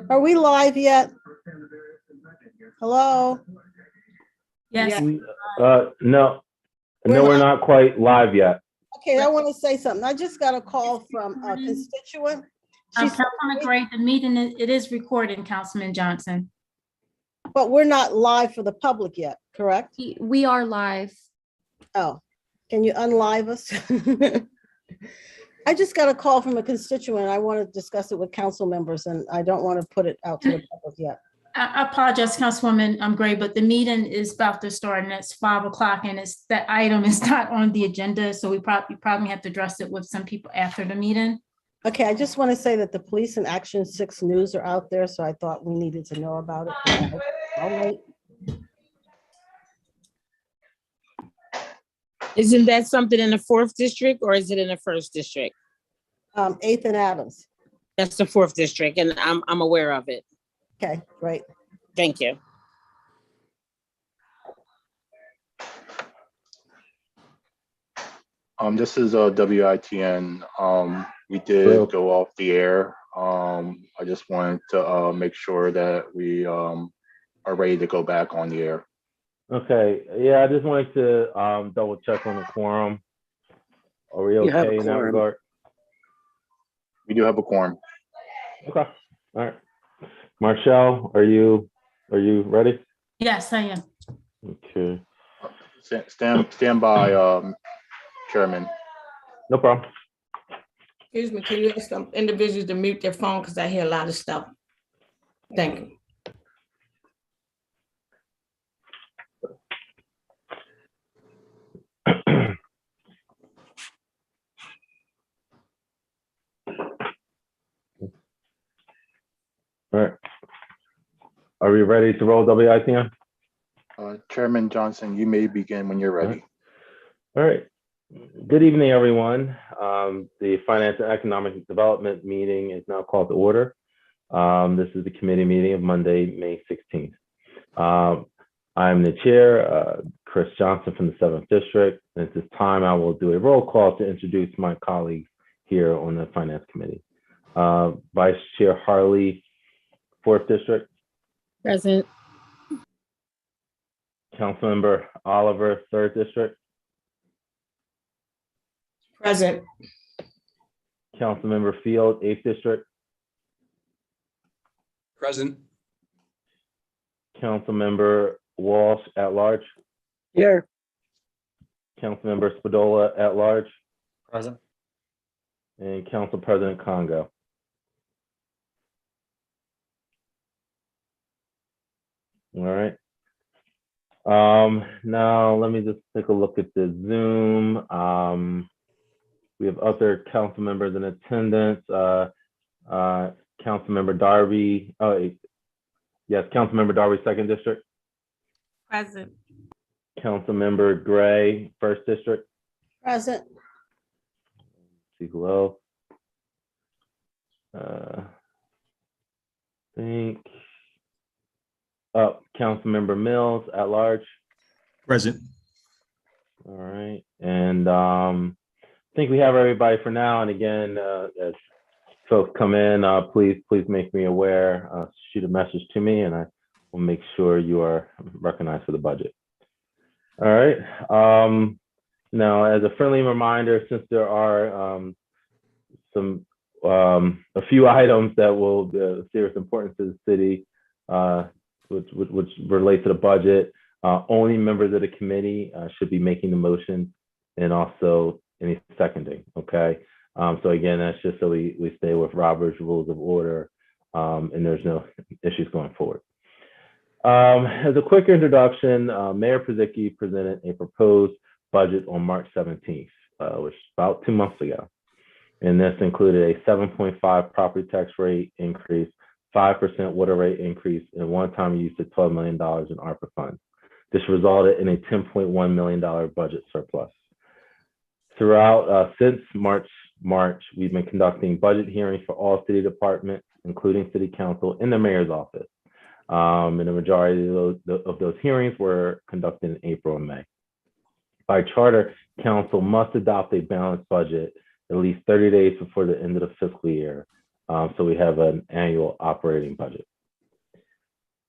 Are we live yet? Hello? Yes. No, We're we're not- not quite live yet. Okay, I want to say something. I just got a call from a constituent. She said, Councilman Gray, the meeting, it is recorded, Councilman Johnson. but we're not live for the public yet, correct? We are live. Oh, can you unlive us? I just got a call from a constituent. I want to discuss it with council members and I don't want to put it out to the public yet. I apologize, Councilwoman Gray, but the meeting is about to start and it's 5 o'clock and that item is not on the agenda. So we probably have to address it with some people after the meeting. Okay, I just want to say that the Police and Action 6 news are out there, so I thought we needed to know about it. All right. Isn't that something in the 4th district or is it in the 1st district? 8th and Adams. That's the 4th district and I'm aware of it. Okay, great. Thank you. This is WITN. We did go off the air. I just wanted to make sure that we are ready to go back on the air. Okay, yeah, I just wanted to double check on the quorum. Are we You have a okay in that quorum. regard? We do have a quorum. Okay, all right. Marshall, are you ready? Yes, I am. Okay, Stand by, Chairman. no problem. Excuse me, can you ask some individuals to mute their phone because I hear a lot of stuff? Thank you. All right. Are we ready to roll WITN? Chairman Johnson, you may begin when you're ready. All right. Good evening, everyone. The Finance and Economic Development meeting is now called to order. This is the committee meeting of Monday, May 16th. I'm the chair, Chris Johnson from the 7th District. And at this time, I will do a roll call to introduce my colleagues here on the Finance Committee. Vice Chair Harley, 4th District. Present. Councilmember Oliver, 3rd District. Present. Councilmember Field, 8th District. Present. Councilmember Walsh at large. Here. Councilmember Spadola at large. Present. And Council President Congo. All right. Now let me just take a look at the Zoom. We have other council members in attendance. Councilmember Darby. Oh, yes, Councilmember Darby, 2nd District. Present. Councilmember Gray, 1st District. Present. See who else. Think. Councilmember Mills at large. Present. All right, and I think we have everybody for now. And again, as folks come in, please make me aware. Shoot a message to me, and I will make sure you are recognized for the budget. All right. Now, as a friendly reminder, since there are a few items that will be of serious importance to the city, which relate to the budget, only members of the committee should be making the motion, and also any seconding. Okay. So again, that's just so we stay with Robert's Rules of Order, and there's no issues going forward. As a quick introduction, Mayor Pizicki presented a proposed budget on March 17th, which is about 2 months ago. And this included a 7.5 property tax rate increase, 5% water rate increase, and one-time use of $12 million in ARPA funds. This resulted in a $10.1 million budget surplus. Throughout, since March, we've been conducting budget hearings for all city departments, including city council and the mayor's office. And the majority of those hearings were conducted in April and May. By charter, council must adopt a balanced budget at least 30 days before the end of the fiscal year. So we have an annual operating budget.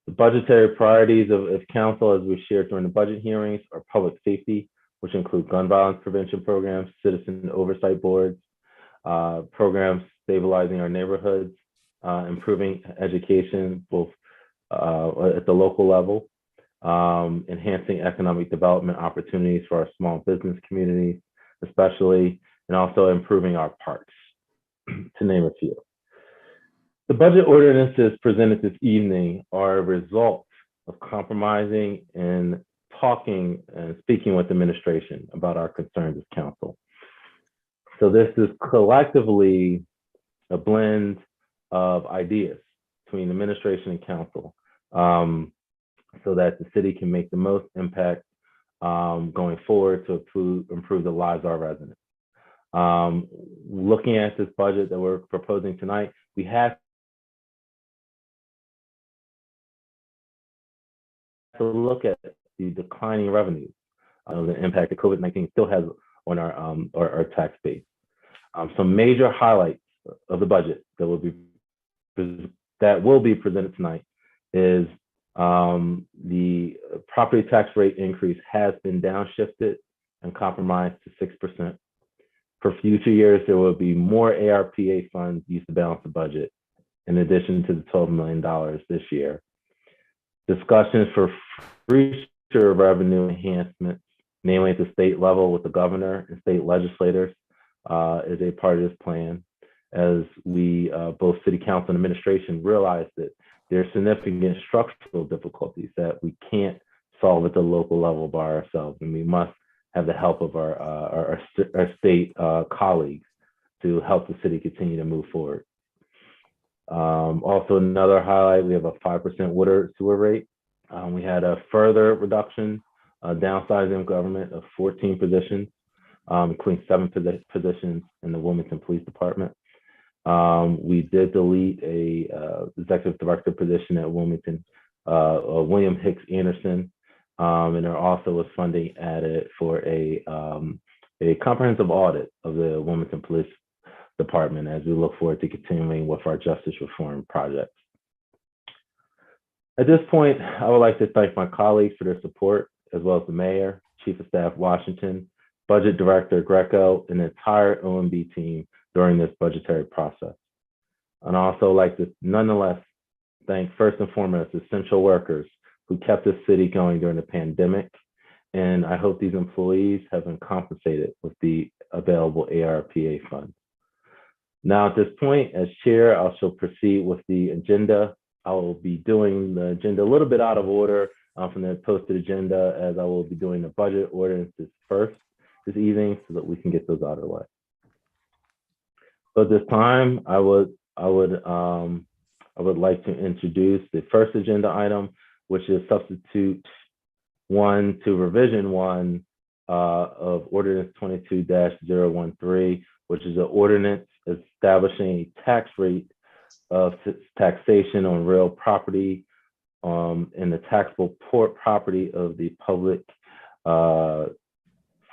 The budgetary priorities of council, as we shared during the budget hearings, are public safety, which include gun violence prevention programs, citizen oversight boards, programs stabilizing our neighborhoods, improving education both at the local level, enhancing economic development opportunities for our small business communities, especially, and also improving our parks, to name a few. The budget ordinances presented this evening are a result of compromising and talking and speaking with administration about our concerns as council. So this is collectively a blend of ideas between administration and council, so that the city can make the most impact going forward to improve the lives of our residents. Looking at this budget that we're proposing tonight, we have to look at the declining revenues, the impact that COVID-19 still has on our tax base. Some major highlights of the budget that will be presented tonight is the property tax rate increase has been downshifted and compromised to 6%. For future years, there will be more ARPA funds used to balance the budget, in addition to the $12 million this year. Discussions for future revenue enhancements, namely at the state level with the governor and state legislators, is a part of this plan, as we, both city council and administration, realize that there are significant structural difficulties that we can't solve at the local level by ourselves, and we must have the help of our state colleagues to help the city continue to move forward. Also, another highlight, we have a 5% water sewer rate. We had a further reduction, downsizing of government of 14 positions, including 7 positions in the Wilmington Police Department. We did delete a executive director position at Wilmington, William Hicks Anderson, and there also was funding added for a comprehensive audit of the Wilmington Police Department as we look forward to continuing with our justice reform projects. At this point, I would like to thank my colleagues for their support, as well as the mayor, chief of staff Washington, budget director Greco, and the entire OMB team during this budgetary process. And I also like to nonetheless thank first and foremost essential workers who kept the city going during the pandemic. And I hope these employees have been compensated with the available ARPA funds. Now at this point, as chair, I shall proceed with the agenda. I will be doing the agenda a little bit out of order from the posted agenda, as I will be doing the budget ordinances first this evening so that we can get those out of the way. So at this time, I would like to introduce the first agenda item, which is substitute 1 to revision 1 of Ordinance 22-013, which is an ordinance establishing a tax rate of taxation on real property and the taxable property of the public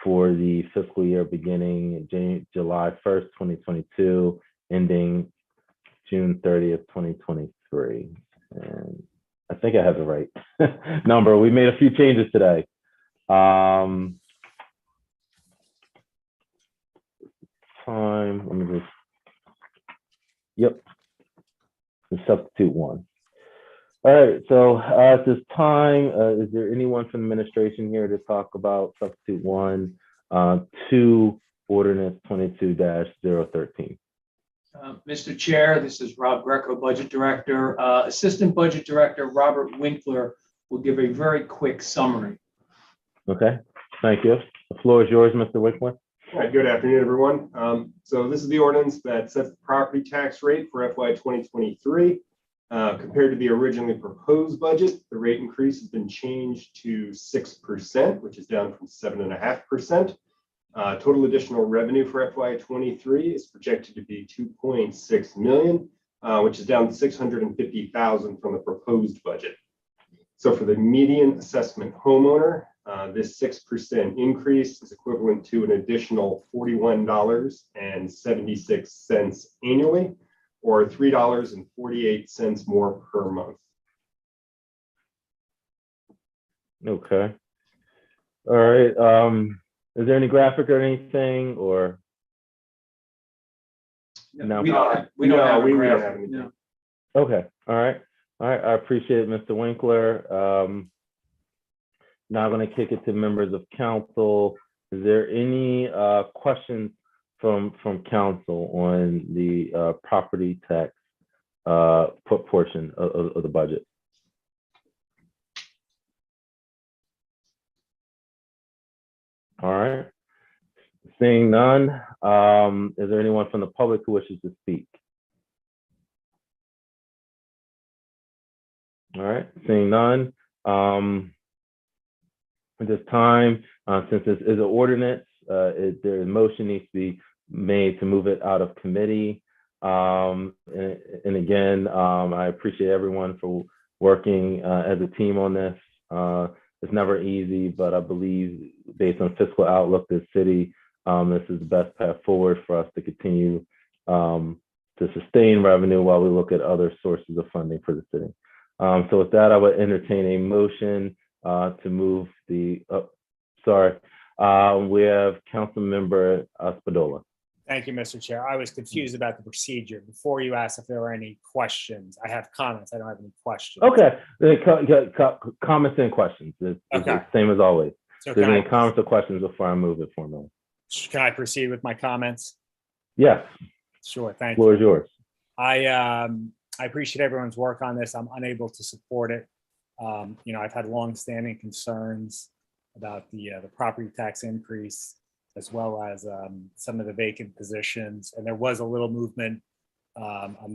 for the fiscal year beginning July 1st, 2022, ending June 30th, 2023. And I think I have the right number. We made a few changes today. Let me just, yep, the substitute 1. All right, so at this time, is there anyone from the administration here to talk about substitute 1 to Ordinance 22-013? Mr. Chair, this is Rob Greco, Budget Director. Assistant Budget Director Robert Winkler will give a very quick summary. Okay, thank you. The floor is yours, Mr. Winkler. All right, good afternoon, everyone. So this is the ordinance that sets the property tax rate for FY 2023. Compared to the originally proposed budget, the rate increase has been changed to 6%, which is down from 7.5%. Total additional revenue for FY 23 is projected to be $2.6 million, which is down $650,000 from the proposed budget. So for the median assessment homeowner, this 6% increase is equivalent to an additional $41.76 annually, or $3.48 more per month. Okay. All right. Is there any graphic or anything, or? No. We don't have a we don't graphic, have anything. no. Okay. All right. All right. I appreciate it, Mr. Winkler. Now I'm going to kick it to members of council. Is there any questions from council on the property tax portion of the budget? All right. Seeing none, is there anyone from the public who wishes to speak? All right, seeing none. At this time, since this is an ordinance, the motion needs to be made to move it out of committee. And again, I appreciate everyone for working as a team on this. It's never easy, but I believe based on fiscal outlook, this city, this is the best path forward for us to continue to sustain revenue while we look at other sources of funding for the city. So with that, I would entertain a motion to move the, we have Council Member Espadola. Thank you, Mr. Chair. I was confused about the procedure. Before you asked if there were any questions, I have comments. I don't have any questions. Okay, comments and questions. It's Okay. same as always. So Is there can any comments or questions before I move it formally? I proceed with my comments? Yes, Sure, thank floor you. is yours. I appreciate everyone's work on this. I'm unable to support it. I've had longstanding concerns about the property tax increase, as well as some of the vacant positions. And there was a little movement from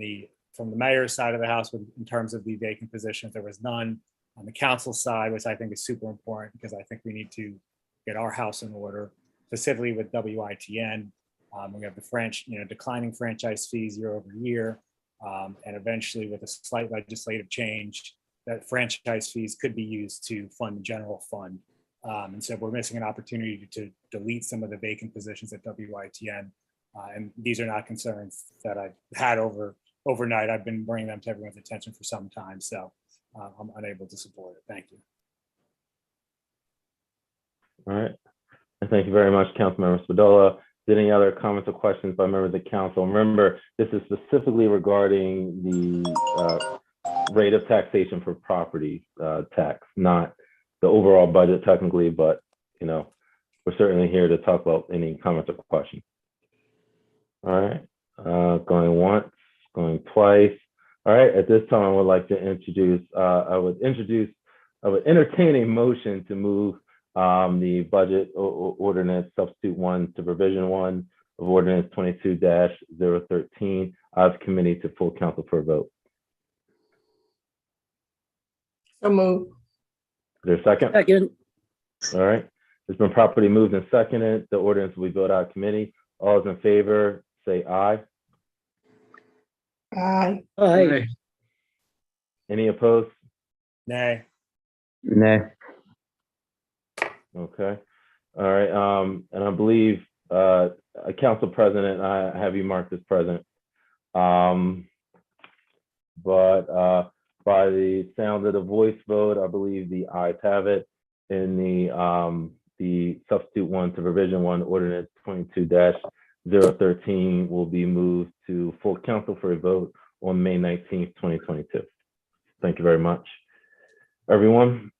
the mayor's side of the house in terms of the vacant positions. There was none on the council side, which I think is super important because I think we need to get our house in order, specifically with WITN. We have the declining franchise fees year over year. And eventually with a slight legislative change, that franchise fees could be used to fund the general fund. And so we're missing an opportunity to delete some of the vacant positions at WITN. And these are not concerns that I've had overnight. I've been bringing them to everyone's attention for some time. So I'm unable to support it. Thank you. All right. And thank you very much, Councilmember Spadola. Did any other comments or questions by members of council? Remember, this is specifically regarding the rate of taxation for property tax, not the overall budget technically, but we're certainly here to talk about any comments or questions. All right, going once, going twice. All right, at this time, I would like to introduce, I would entertain a motion to move the budget ordinance substitute 1 to provision 1 of ordinance 22-013 out of committee to full council for a vote. So move. Is there a second? Second. All right. It's been properly moved and seconded. The ordinance will be voted out of committee. All those in favor, say aye. Aye. Aye. Any opposed? Nay. Nay. Okay. All right. And I believe Council President, I have you marked as present. But by the sound of the voice vote, I believe the ayes have it. In the substitute 1 to provision 1 ordinance 22-013 will be moved to full council for a vote on May 19th, 2022. Thank you very much, everyone.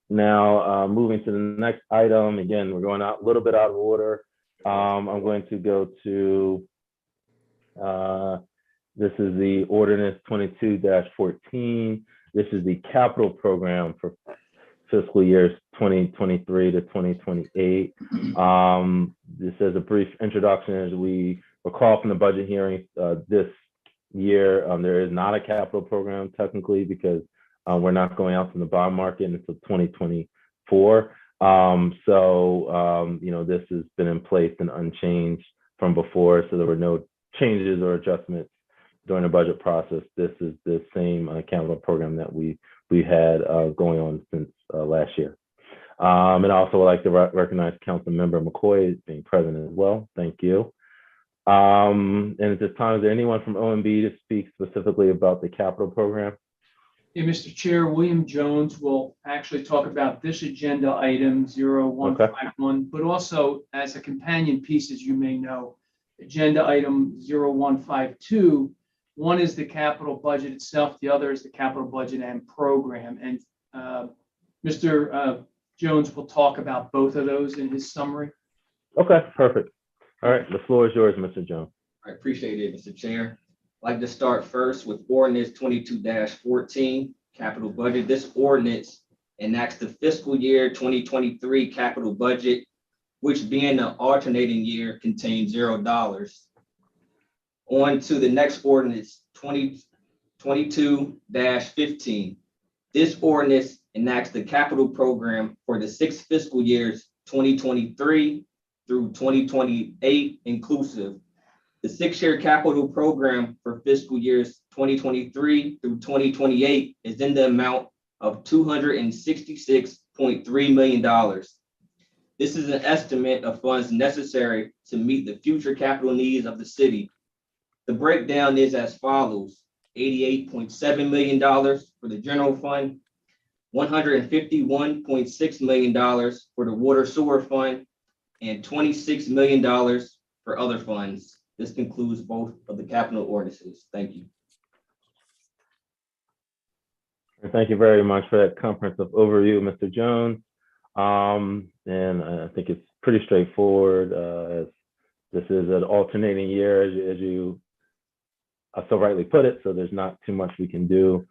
Now, moving to the next item. Again, we're going out a little bit out of order. I'm going to go to, this is the ordinance 22-14. This is the capital program for fiscal years 2023 to 2028. This is a brief introduction. As we recall from the budget hearing this year, there is not a capital program technically because we're not going out to the bond market until 2024. This has been in place and unchanged from before, so there were no changes or adjustments during the budget process. This is the same capital program that we had going on since last year. And I also would like to recognize Council Member McCoy being present as well. Thank you. And at this time, is there anyone from OMB to speak specifically about the capital program? Yeah, Mr. Chair, William Jones will actually talk about this agenda item 0151, but also as a companion piece, as you may know, agenda item 0152. One is the capital budget itself, the other is the capital budget and program. And Mr. Jones will talk about both of those in his summary. Okay, perfect. All right, the floor is yours, Mr. Jones. I appreciate it, Mr. Chair. I'd like to start first with Ordinance 22-14, capital budget. This ordinance enacts the fiscal year 2023 capital budget, which being an alternating year contains $0. On to the next ordinance, 22-15. This ordinance enacts the capital program for the 6 fiscal years 2023 through 2028 inclusive. The 6-year capital program for fiscal years 2023 through 2028 is in the amount of $266.3 million. This is an estimate of funds necessary to meet the future capital needs of the city. The breakdown is as follows: $88.7 million for the general fund, $151.6 million for the water sewer fund, and $26 million for other funds. This concludes both of the capital ordinances. Thank you. Thank you very much for that comprehensive overview, Mr. Jones. And I think it's pretty straightforward, as this is an alternating year, as you so rightly put it, so there's not too much we can do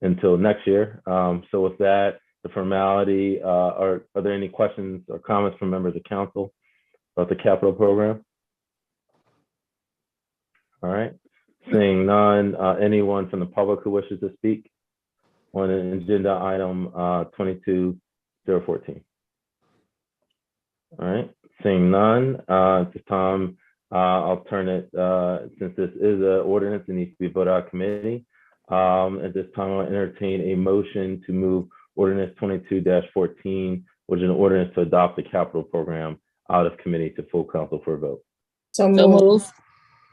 until next year. So with that, the formality, are there any questions or comments from members of council about the capital program? All right, seeing none, anyone from the public who wishes to speak on an agenda item 22-014? All right, seeing none, at this time, I'll turn it, since this is an ordinance, it needs to be voted out of committee. At this time, I'll entertain a motion to move ordinance 22-14, which is an ordinance to adopt the capital program out of committee to full council for a vote. So move.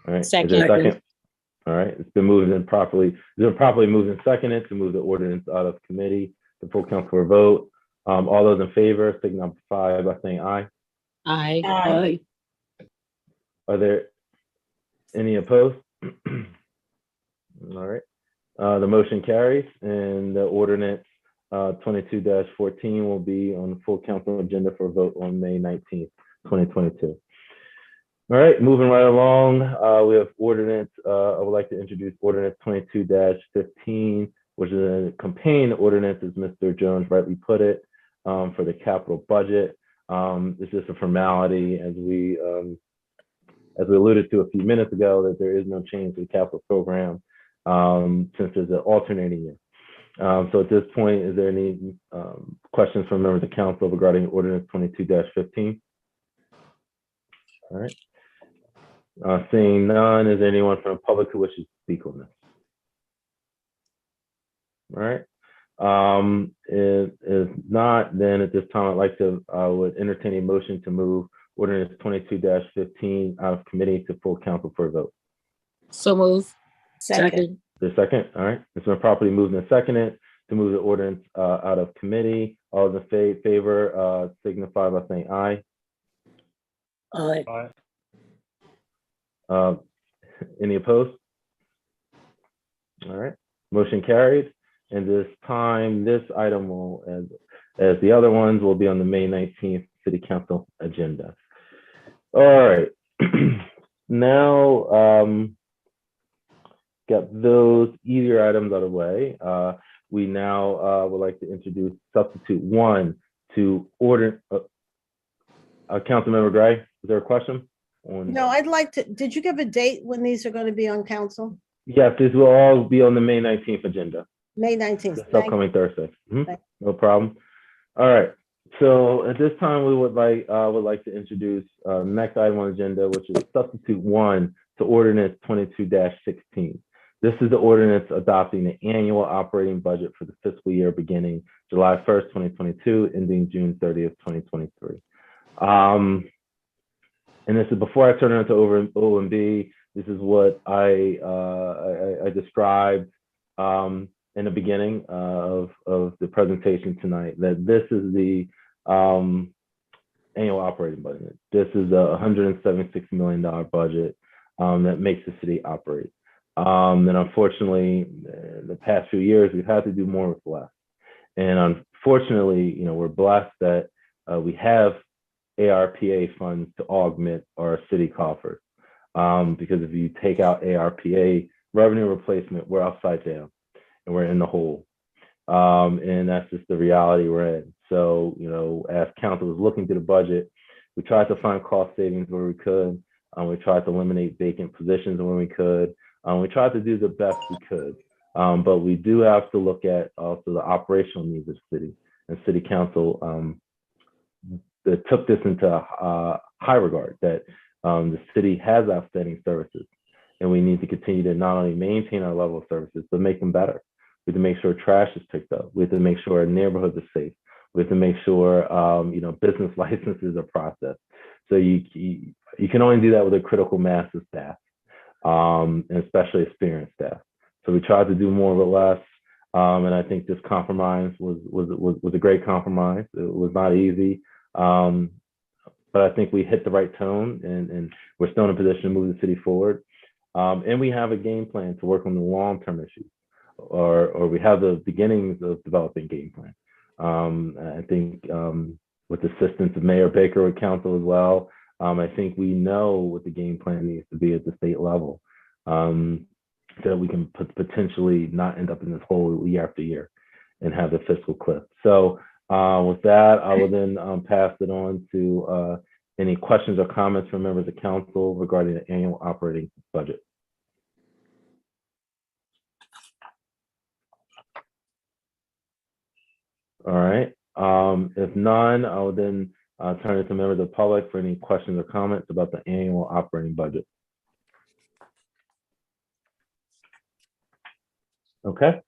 All right, Second. is there a second? All right, it's been moved and properly moved and seconded to move the ordinance out of committee to full council for a vote. All those in favor, signify by saying aye. Aye. Aye. Are there any opposed? All right, the motion carries, and the ordinance 22-14 will be on the full council agenda for a vote on May 19th, 2022. All right, moving right along, we have ordinance, I would like to introduce ordinance 22-15, which is a companion ordinance, as Mr. Jones rightly put it, for the capital budget. This is a formality, as we alluded to a few minutes ago, that there is no change to the capital program since there's an alternating year. So at this point, is there any questions from members of council regarding ordinance 22-15? All right. Seeing none, is there anyone from the public who wishes to speak on this? All right. If not, then at this time, I would entertain a motion to move ordinance 22-15 out of committee to full council for a vote. So move. Second. The second, all right. It's been properly moved and seconded to move the ordinance out of committee. All those in favor signify by saying aye. Aye. Any opposed? All right, motion carried. And this time, this item will, as the other ones, will be on the May 19th City Council agenda. All right, now got those easier items out of the way. We now would like to introduce substitute 1 to order. Councilmember Gray, is there a question? No, I'd like to, did you give a date when these are going to be on council? Yes, this will all be on the May 19th agenda. May 19th. This upcoming Thursday. No problem. All right. So at this time, we would like to introduce next item on the agenda, which is substitute 1 to ordinance 22-16. This is the ordinance adopting the annual operating budget for the fiscal year beginning July 1st, 2022, ending June 30th, 2023. And this is before I turn it into OMB. This is what I described in the beginning of the presentation tonight, that this is the annual operating budget. This is a $176 million budget that makes the city operate. And unfortunately, the past few years, we've had to do more with less. And unfortunately, we're blessed that we have ARPA funds to augment our city coffers. Because if you take out ARPA revenue replacement, we're upside down and we're in the hole. And that's just the reality we're in. So, as council was looking through the budget, we tried to find cost savings where we could. We tried to eliminate vacant positions when we could. We tried to do the best we could. But we do have to look at also the operational needs of the city. And city council that took this into high regard, that the city has outstanding services. And we need to continue to not only maintain our level of services, but make them better. We have to make sure trash is picked up. We have to make sure our neighborhoods are safe. We have to make sure, business licenses are processed. So you can only do that with a critical mass of staff, and especially experienced staff. So we tried to do more with less, and I think this compromise was a great compromise. It was not easy, but I think we hit the right tone, and we're still in a position to move the city forward. And we have a game plan to work on the long-term issues, or we have the beginnings of developing game plan. I think with the assistance of Mayor Baker with council as well, I think we know what the game plan needs to be at the state level, so that we can potentially not end up in this hole year after year and have the fiscal cliff. So with that, I will then pass it on to any questions or comments from members of council regarding the annual operating budget. All right. If none, I will then turn it to members of the public for any questions or comments about the annual operating budget. Okay.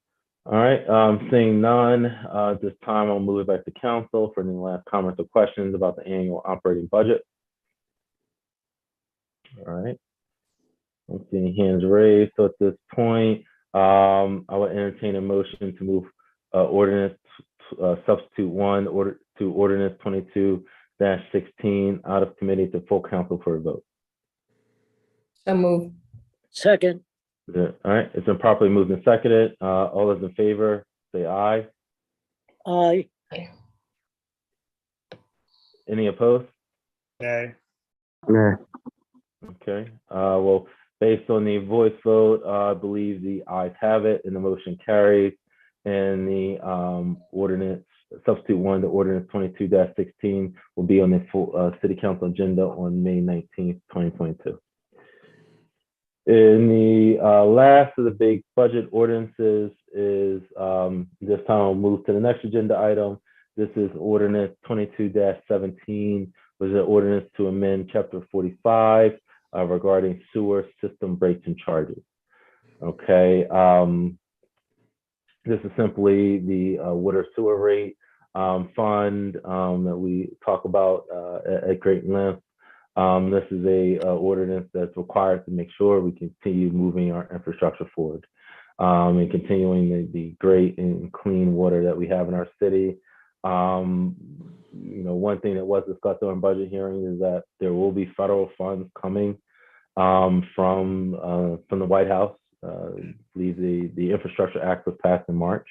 All right. Seeing none, at this time, I'll move it back to council for any last comments or questions about the annual operating budget. All right. I don't see any hands raised. So at this point, I will entertain a motion to move ordinance substitute 1 to ordinance 22-16 out of committee to full council for a vote. So move. Second. All right, it's been properly moved and seconded. All those in favor, say aye. Aye. Any opposed? Okay. Okay, well, based on the voice vote, I believe the ayes have it and the motion carries. And the ordinance, substitute 1 to ordinance 22-16 will be on the full city council agenda on May 19th, 2022. In the last of the big budget ordinances is, this time I'll move to the next agenda item. This is ordinance 22-17, which is an ordinance to amend chapter 45 regarding sewer system rates and charges. Okay. This is simply the water sewer rate fund that we talk about at great length. This is a ordinance that's required to make sure we continue moving our infrastructure forward and continuing the great and clean water that we have in our city. One thing that was discussed during budget hearing is that there will be federal funds coming from the White House. I believe the Infrastructure Act was passed in March.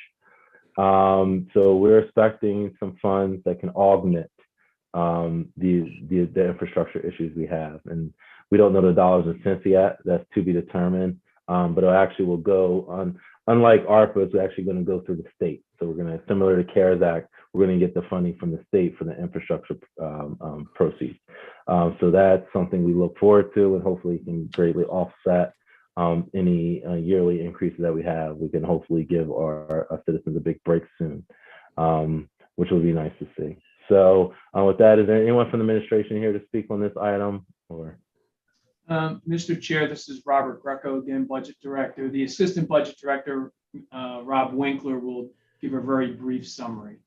So we're expecting some funds that can augment the infrastructure issues we have. And we don't know the dollars and cents yet. That's to be determined. But it actually will go on, unlike ARPA, it's actually going to go through the state. So we're going to, similar to CARES Act, we're going to get the funding from the state for the infrastructure proceeds. So that's something we look forward to, and hopefully can greatly offset any yearly increases that we have. We can hopefully give our citizens a big break soon, which will be nice to see. So with that, is there anyone from the administration here to speak on this item? Or Mr. Chair, this is Robert Greco again, Budget Director. The Assistant Budget Director, Rob Winkler, will give a very brief summary.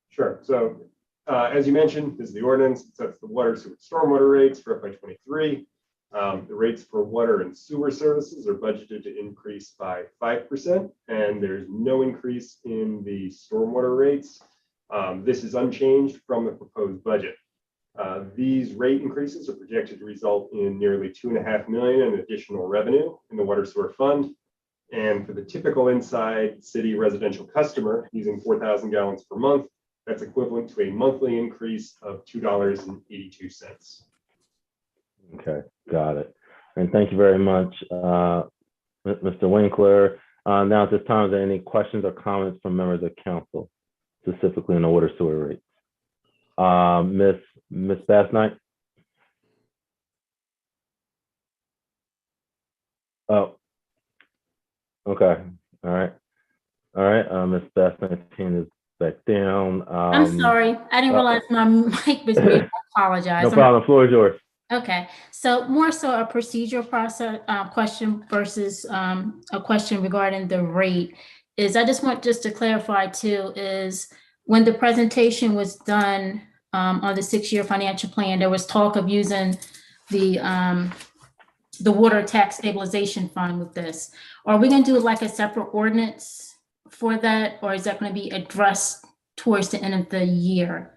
Sure. So as you mentioned, this is the ordinance. It sets the water, sewer, stormwater rates for FY23. The rates for water and sewer services are budgeted to increase by 5%, and there's no increase in the stormwater rates. This is unchanged from the proposed budget. These rate increases are projected to result in nearly $2.5 million in additional revenue in the water sewer fund. And for the typical inside city residential customer using 4,000 gallons per month, that's equivalent to a monthly increase of $2.82. Okay, got it. And thank you very much, Mr. Winkler. Now at this time, is there any questions or comments from members of council, specifically in the water sewer rates? Miss Bass-Knight? Oh, okay, all right. All right, Miss Bass-Knight's hand is back down. I'm sorry, I didn't realize my mic was muted. I apologize. No problem, the floor is yours. Okay, so more so a procedural process question versus a question regarding the rate is, I just want to clarify too, is when the presentation was done on the 6-year financial plan, there was talk of using the water tax stabilization fund with this. Are we going to do like a separate ordinance for that, or is that going to be addressed towards the end of the year?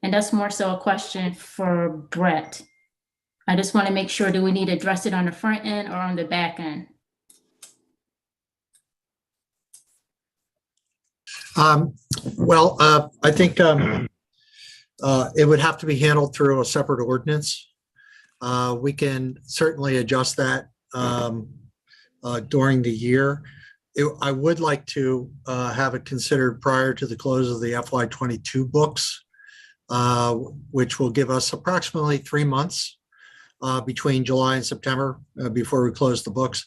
And that's more so a question for Brett. I just want to make sure, do we need to address it on the front end or on the back end? I think it would have to be handled through a separate ordinance. We can certainly adjust that during the year. I would like to have it considered prior to the close of the FY22 books, which will give us approximately 3 months between July and September before we close the books.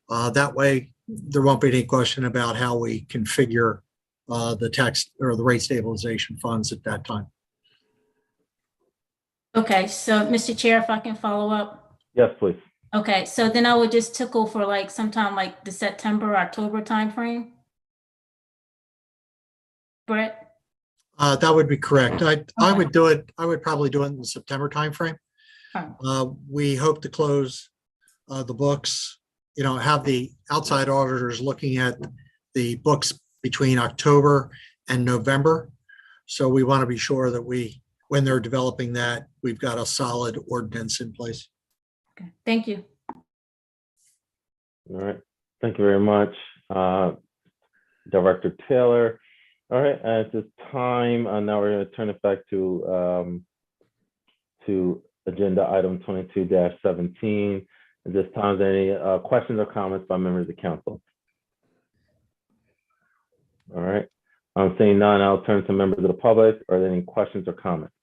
That way, there won't be any question about how we configure the tax or the rate stabilization funds at that time. Okay, so Mr. Chair, if I can follow up. Yes, please. Okay, so then I would just tickle for like sometime like the September, October timeframe. Brett? That would be correct. I would do it. I would probably do it in the September timeframe. We hope to close the books, have the outside auditors looking at the books between October and November. So we want to be sure that when they're developing that, we've got a solid ordinance in place. Okay, thank you. All right, thank you very much, Director Taylor. All right, at this time, now we're going to turn it back to agenda item 22-17. At this time, is there any questions or comments by members of the council? All right, I'm seeing none. I'll turn to members of the public. Are there any questions or comments?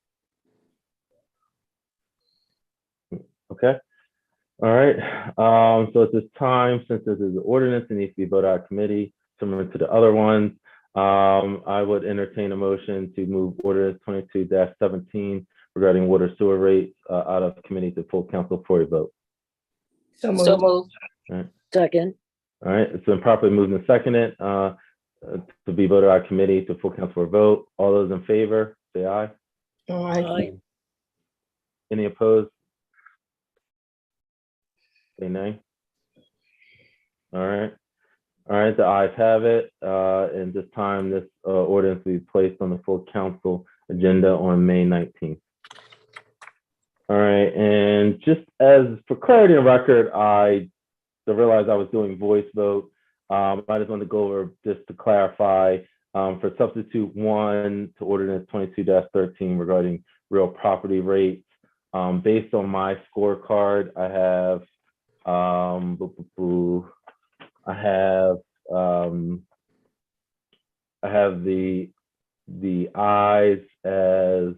Okay. All right. So at this time, since this is an ordinance, it needs to be voted out of committee, similar to the other ones. I would entertain a motion to move ordinance 22-17 regarding water sewer rates out of committee to full council for a vote. So moved. All right. Second. All right. It's been properly moved and seconded to be voted out of committee to full council for a vote. All those in favor, say aye. Aye. Any opposed? Say nay. All right. All right, the ayes have it. And this time, this ordinance will be placed on the full council agenda on May 19th. All right, and just as for clarity and record, I realized I was doing voice vote. I just wanted to go over just to clarify for substitute 1 to ordinance 22-13 regarding real property rates. Based on my scorecard, I have the ayes as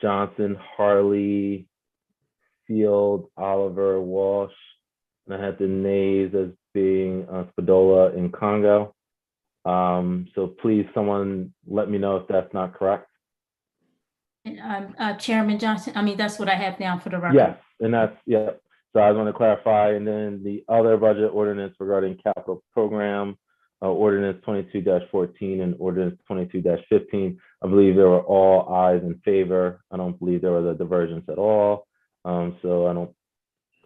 Johnson, Harley, Field, Oliver, Walsh, and I had the nays as being Spadola and Congo. So please, someone let me know if that's not correct. Chairman Johnson, I mean, that's what I have down for the record. Yes, and that's, yeah. So I want to clarify, and then the other budget ordinance regarding capital program, Ordinance 22-14 and Ordinance 22-15. I believe they were all ayes in favor. I don't believe there was a divergence at all. So I don't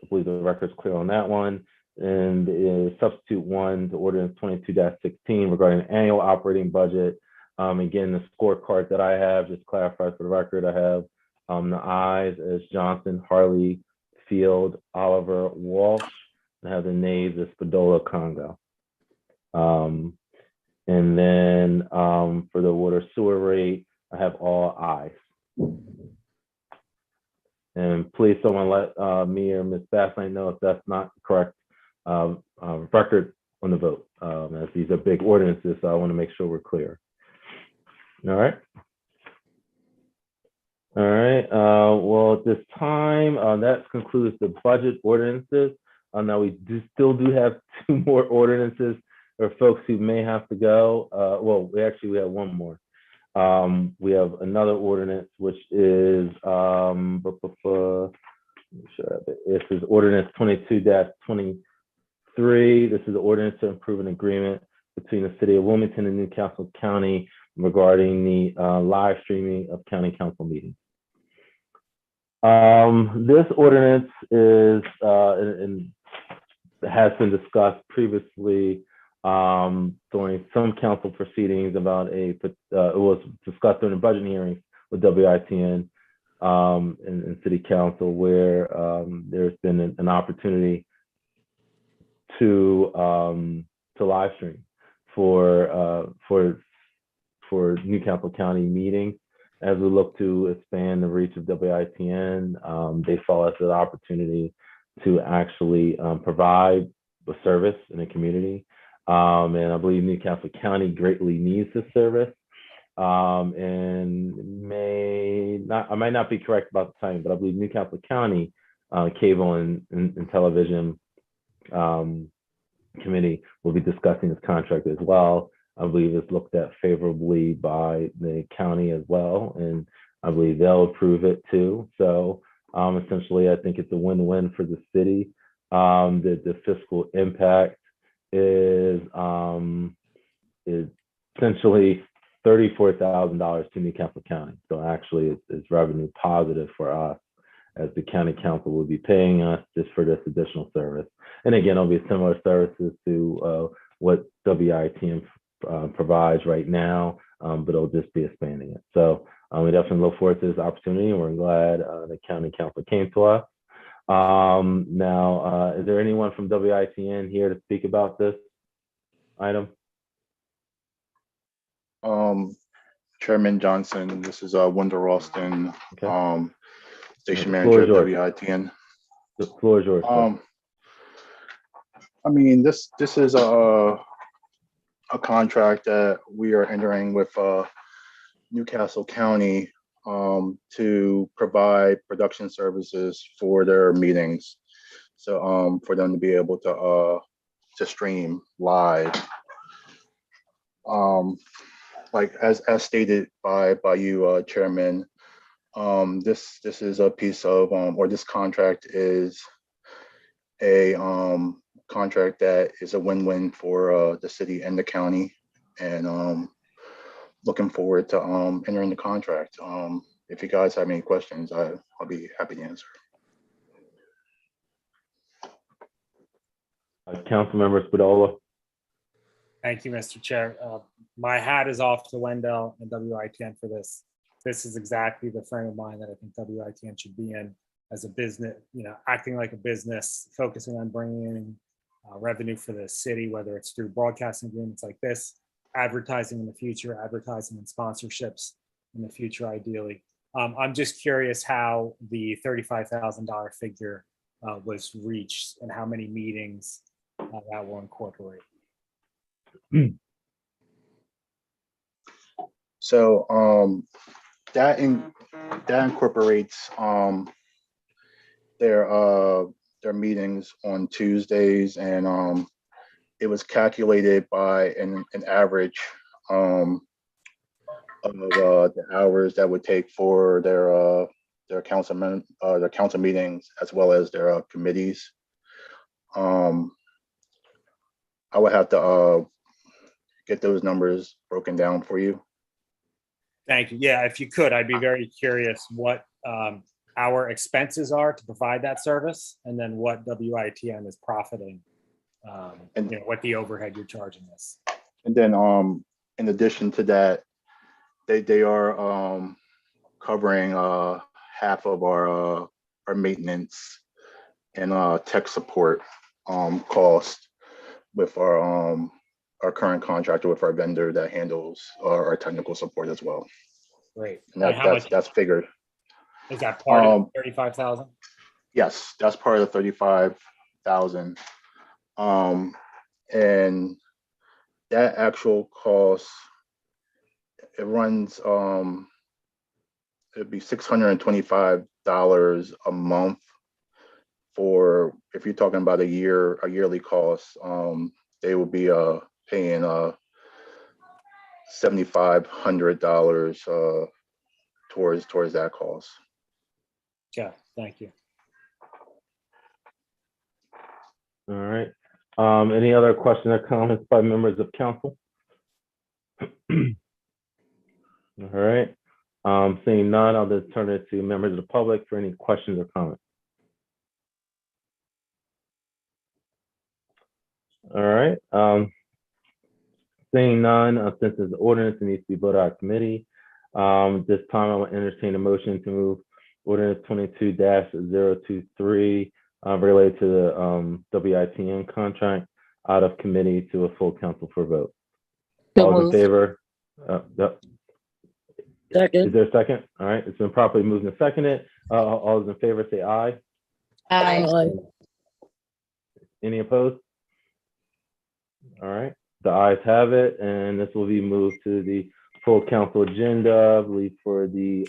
believe the record's clear on that one. And substitute 1 to Ordinance 22-16 regarding annual operating budget. Again, the scorecard that I have, just clarified for the record, I have the ayes as Johnson, Harley, Field, Oliver, Walsh, and I have the nays as Spadola, Congo. And then for the water sewer rate, I have all ayes. And please someone let me or Ms. Bassnight know if that's not correct record on the vote, as these are big ordinances, so I want to make sure we're clear. All right. All right. Well, at this time, that concludes the budget ordinances. Now we still do have 2 more ordinances for folks who may have to go. Well, we have one more. We have another ordinance, which is this is Ordinance 22-23. This is the ordinance to improve an agreement between the city of Wilmington and Newcastle County regarding the live streaming of county council meetings. This ordinance is and has been discussed previously during some council proceedings about it was discussed during the budget hearings with WITN and City Council, where there's been an opportunity to live stream for Newcastle County meetings. As we look to expand the reach of WITN, they saw us as an opportunity to actually provide a service in the community. And I believe Newcastle County greatly needs this service. And I might not be correct about the timing, but I believe Newcastle County Cable and Television Committee will be discussing this contract as well. I believe it's looked at favorably by the county as well, and I believe they'll approve it too. So essentially, I think it's a win-win for the city. The fiscal impact is essentially $34,000 to Newcastle County. So actually, it's revenue positive for us, as the county council will be paying us just for this additional service. And again, it'll be similar services to what WITN provides right now, but it'll just be expanding it. So we definitely look forward to this opportunity, and we're glad the county council came to us. Now, is there anyone from WITN here to speak about this item? Chairman Johnson, this is Wendell Ralston, Okay. station manager at WITN. The floor is yours. I mean, this is a contract that we are entering with Newcastle County to provide production services for their meetings. So for them to be able to stream live. Like as stated by you, Chairman, this is a piece of or this contract is a contract that is a win-win for the city and the county, and looking forward to entering the contract. If you guys have any questions, I'll be happy to answer. Councilmember Spadola. Thank you, Mr. Chair. My hat is off to Wendell and WITN for this. This is exactly the frame of mind that I think WITN should be in as a business, acting like a business, focusing on bringing in revenue for the city, whether it's through broadcasting agreements like this, advertising in the future, advertising and sponsorships in the future, ideally. I'm just curious how the $35,000 figure was reached and how many meetings that will incorporate. So that incorporates their meetings on Tuesdays, and it was calculated by an average of the hours that would take for their council meetings as well as their committees. I would have to get those numbers broken down for you. Thank you. Yeah, if you could, I'd be very curious what our expenses are to provide that service, and then what WITN is profiting, And- what the overhead you're charging us. And then in addition to that, they are covering half of our maintenance and tech support cost with our current contractor, with our vendor that handles our technical support as well. Great. And And how much that's figured. is that part of 35,000? Yes, that's part of the 35,000. And that actual cost, it runs it'd be $625 a month for, if you're talking about a yearly cost, they will be paying $7,500 towards that cost. Yeah, thank you. All right. Any other questions or comments by members of council? All right. Seeing none, I'll just turn it to members of the public for any questions or comments. All right. Seeing none, since it's ordinance, it needs to be voted out of committee. This time I will entertain a motion to move ordinance 22-023 related to the WITN contract out of committee to a full council for vote. All in favor? Second. Is there a second? All right, it's been properly moved and seconded. All those in favor say aye. Aye. Any opposed? All right, the ayes have it, and this will be moved to the full council agenda, I believe, for the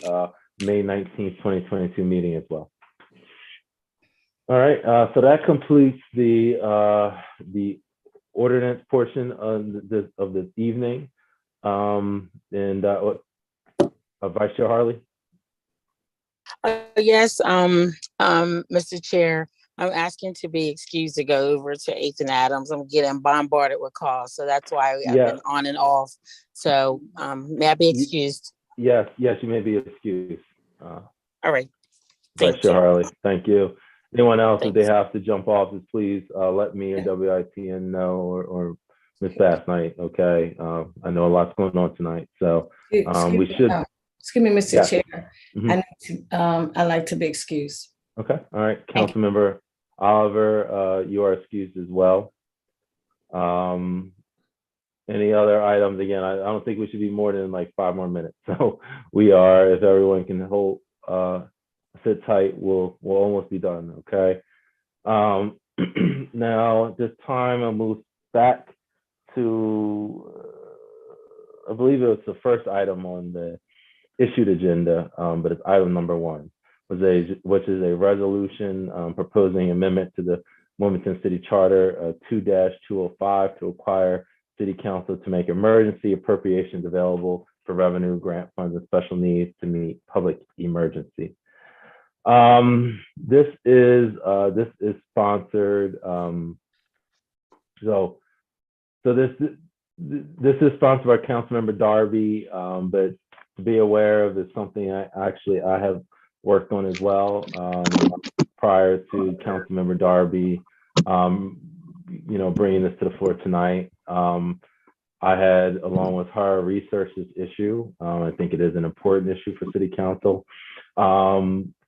May 19th, 2022 meeting as well. All right, so that completes the ordinance portion of this evening. Vice Chair Harley. Yes, Mr. Chair, I'm asking to be excused to go over to 8th and Adams. I'm getting bombarded with calls, so that's why I've been on and off. So may I be excused? Yes, you may be excused. All right. Vice Chair Harley, thank you. Anyone else, if they Thanks. have to jump off, just please let me and WITN know, or Ms. Bass Knight, okay? I know a lot's going on tonight, so we should. Excuse me, Mr. Yeah. Chair. Mhm. I'd like to be excused. Okay, all right, Thank you. Councilmember Oliver, you are excused as well. Any other items? Again, I don't think we should be more than like 5 more minutes. So we are, if everyone can hold, sit tight, we'll almost be done, okay? Now, at this time, I'll move back to, I believe it was the first item on the issued agenda, but it's item number 1, which is a resolution proposing amendment to the Wilmington City Charter 2-205 to require City Council to make emergency appropriations available for revenue, grant funds, and special needs to meet public emergency. This is sponsored. So this is sponsored by Councilmember Darby, but to be aware of is something I have worked on as well prior to Councilmember Darby, bringing this to the floor tonight. I had, along with her, researched this issue. I think it is an important issue for City Council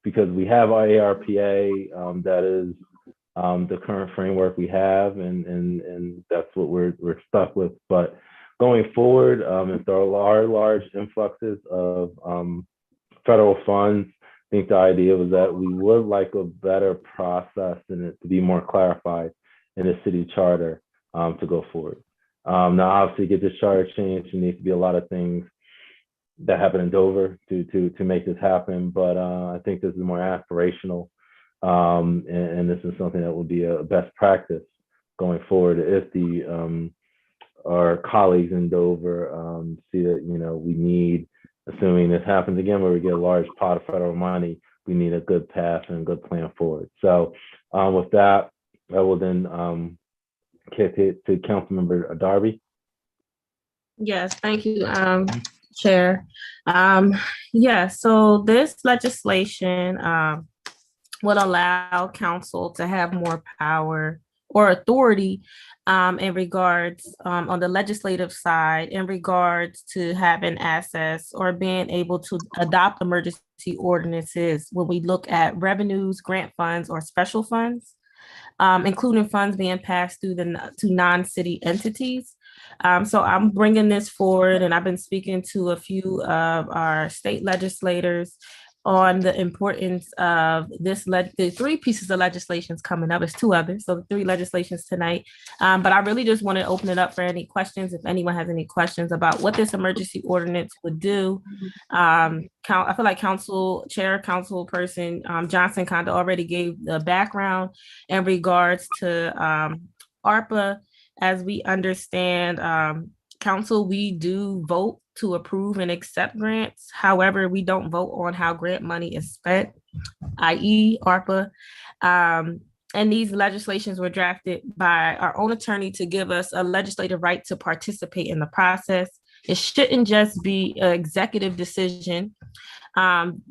because we have our ARPA that is the current framework we have, and that's what we're stuck with. But going forward, if there are large influxes of federal funds, I think the idea was that we would like a better process and it to be more clarified in the city charter to go forward. Now, obviously, to get this charter changed, there needs to be a lot of things that happen in Dover to make this happen. But I think this is more aspirational, and this is something that would be a best practice going forward if our colleagues in Dover see that we need, assuming this happens again where we get a large pot of federal money, we need a good path and a good plan forward. So with that, I will then kick it to Councilmember Darby. Yes, thank you, Chair. Yeah, so this legislation will allow council to have more power or authority in regards on the legislative side in regards to having access or being able to adopt emergency ordinances when we look at revenues, grant funds, or special funds, including funds being passed through to non-city entities. So I'm bringing this forward, and I've been speaking to a few of our state legislators on the importance of the three pieces of legislations coming up. There's two others, so the three legislations tonight. But I really just want to open it up for any questions. If anyone has any questions about what this emergency ordinance would do. I feel like council person Johnson kind of already gave the background in regards to ARPA. As we understand, council, we do vote to approve and accept grants. However, we don't vote on how grant money is spent, i.e. ARPA. And these legislations were drafted by our own attorney to give us a legislative right to participate in the process. It shouldn't just be an executive decision.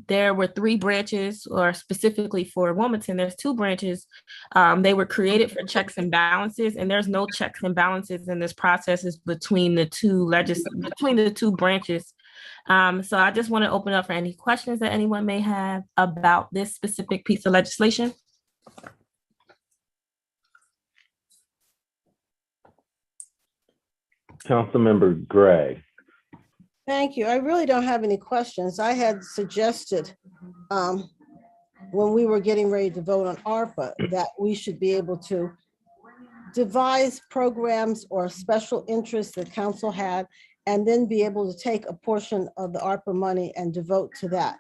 There were three branches, or specifically for Wilmington, there's two branches. They were created for checks and balances, and there's no checks and balances in this process between the two branches. So I just want to open up for any questions that anyone may have about this specific piece of legislation. Councilmember Gray. Thank you. I really don't have any questions. I had suggested when we were getting ready to vote on ARPA that we should be able to devise programs or special interests that council had, and then be able to take a portion of the ARPA money and devote to that.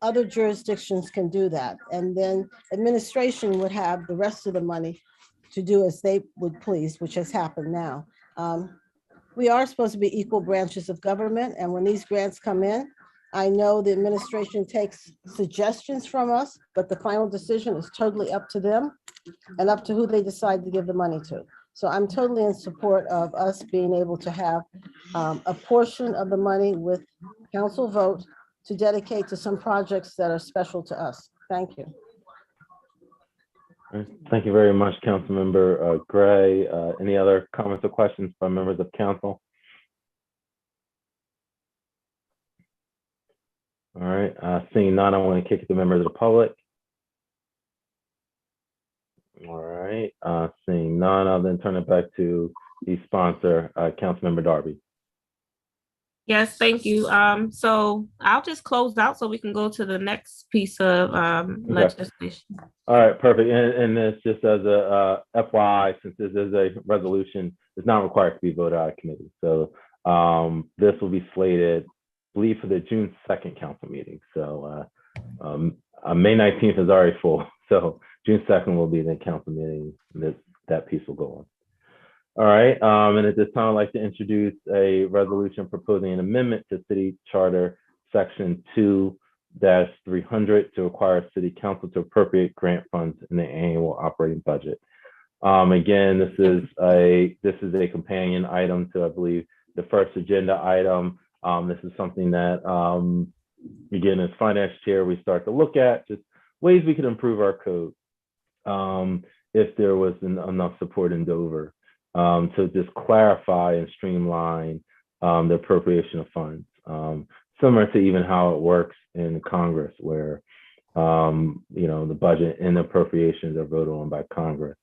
Other jurisdictions can do that. And then administration would have the rest of the money to do as they would please, which has happened now. We are supposed to be equal branches of government, and when these grants come in, I know the administration takes suggestions from us, but the final decision is totally up to them and up to who they decide to give the money to. So I'm totally in support of us being able to have a portion of the money with council vote to dedicate to some projects that are special to us. Thank you. Thank you very much, Councilmember Gray. Any other comments or questions from members of council? All right, seeing none, I want to kick it to members of the public. All right, seeing none, I'll then turn it back to the sponsor, Councilmember Darby. Yes, thank you. So I'll just close out so we can go to the next piece of legislation. All right, perfect. And this just as a FYI, since this is a resolution, it's not required to be voted out of committee. So this will be slated, I believe, for the June 2nd council meeting. So May 19th is already full. So June 2nd will be the council meeting. That piece will go on. All right, and at this time, I'd like to introduce a resolution proposing an amendment to City Charter Section 2-300 to require City Council to appropriate grant funds in the annual operating budget. Again, this is a companion item to, I believe, the first agenda item. This is something that, again, as finance chair, we start to look at just ways we could improve our code if there was enough support in Dover. To just clarify and streamline the appropriation of funds, similar to even how it works in Congress, where the budget and the appropriations are voted on by Congress.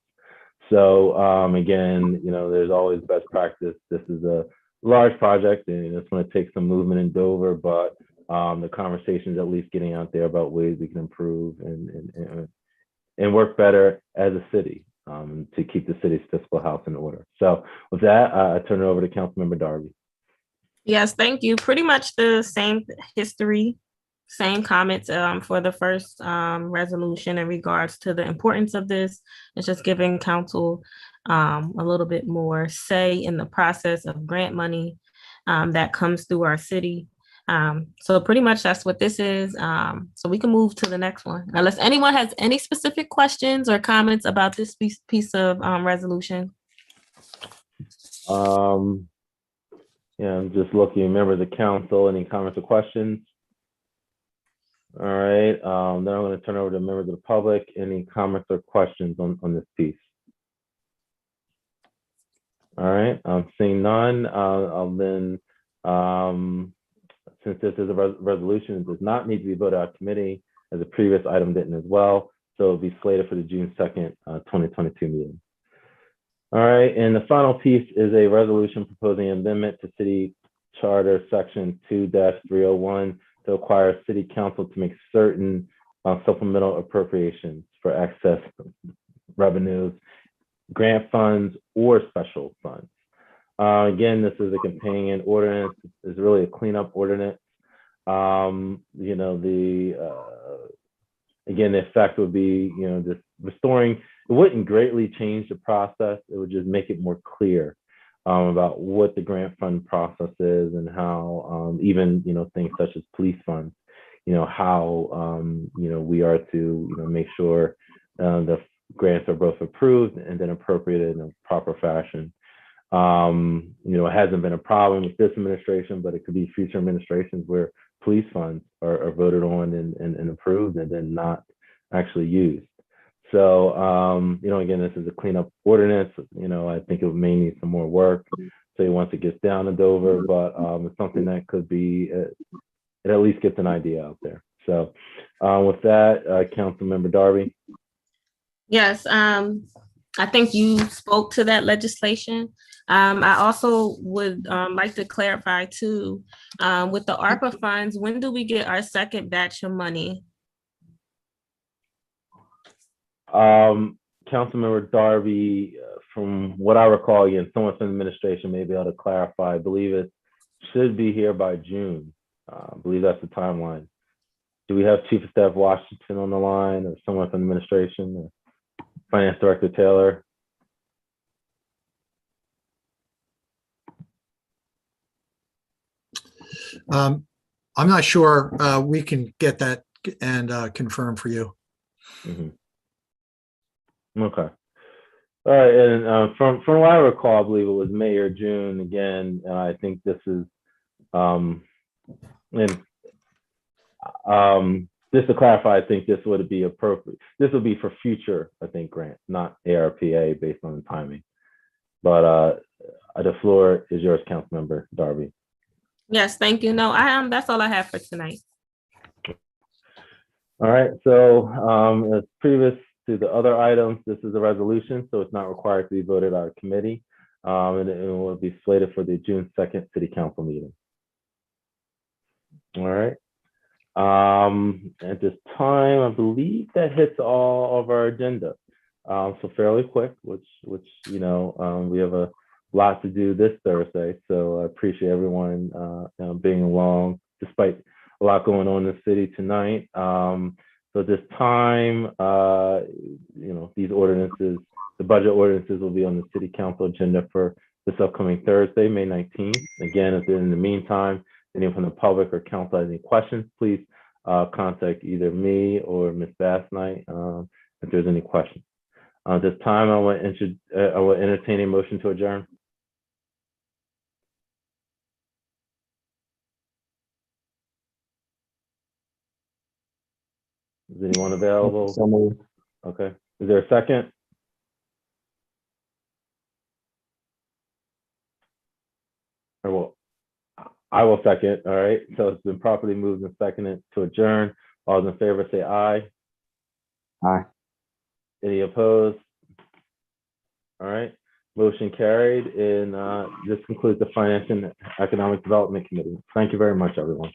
So again, there's always best practice. This is a large project, and it's going to take some movement in Dover, but the conversation is at least getting out there about ways we can improve and work better as a city. To keep the city's fiscal house in order. So with that, I turn it over to Councilmember Darby. Yes, thank you. Pretty much the same history, same comments for the first resolution in regards to the importance of this. It's just giving council a little bit more say in the process of grant money that comes through our city. So pretty much that's what this is. So we can move to the next one. Unless anyone has any specific questions or comments about this piece of resolution. I'm just looking, members of council, any comments or questions? All right, then I'm going to turn over to members of the public. Any comments or questions on this piece? All right, seeing none, I'll then, since this is a resolution, it does not need to be voted out of committee, as the previous item didn't as well. So it'll be slated for the June 2nd, 2022 meeting. All right, and the final piece is a resolution proposing amendment to City Charter Section 2-301 to require City Council to make certain supplemental appropriations for excess revenues, grant funds, or special funds. Again, this is a companion ordinance. It's really a cleanup ordinance. You know, again, the effect would be, you know, just restoring. It wouldn't greatly change the process. It would just make it more clear about what the grant fund process is and how even, you know, things such as police funds, you know, how, you know, we are to, you know, make sure the grants are both approved and then appropriated in a proper fashion. You know, it hasn't been a problem with this administration, but it could be future administrations where police funds are voted on and approved and then not actually used. So, you know, again, this is a cleanup ordinance. You know, I think it may need some more work, say once it gets down to Dover, but it's something that could be, it at least gets an idea out there. So with that, Councilmember Darby. Yes, I think you spoke to that legislation. I also would like to clarify too, with the ARPA funds, when do we get our second batch of money? Councilmember Darby, from what I recall, again, someone from the administration may be able to clarify. I believe it should be here by June. I believe that's the timeline. Do we have Chief of Staff Washington on the line, or someone from the administration, or Finance Director Taylor? I'm not sure. We can get that and confirm for you. Mm-hmm. Okay. All right, and from what I recall, I believe it was May or June again. I think this is, just to clarify, I think this would be appropriate. This would be for future, I think, grants, not ARPA based on the timing. But the floor is yours, Councilmember Darby. Yes, thank you. No, that's all I have for tonight. All right, so as previous to the other items, this is a resolution, so it's not required to be voted out of committee, and it will be slated for the June 2nd City Council meeting. All right. At this time, I believe that hits all of our agenda. So fairly quick, which you know, we have a lot to do this Thursday, so I appreciate everyone being along despite a lot going on in the city tonight. So at this time, you know, these ordinances, the budget ordinances will be on the City Council agenda for this upcoming Thursday, May 19th. Again, if in the meantime, anyone from the public or council has any questions, please contact either me or Ms. Bassnight if there's any questions. At this time, I will entertain a motion to adjourn. Is anyone available? Okay. Is there a second? I will second. All right. So it's been properly moved and seconded to adjourn. All those in favor say aye. Aye. Any opposed? All right. Motion carried. And this concludes the Finance and Economic Development Committee. Thank you very much, everyone.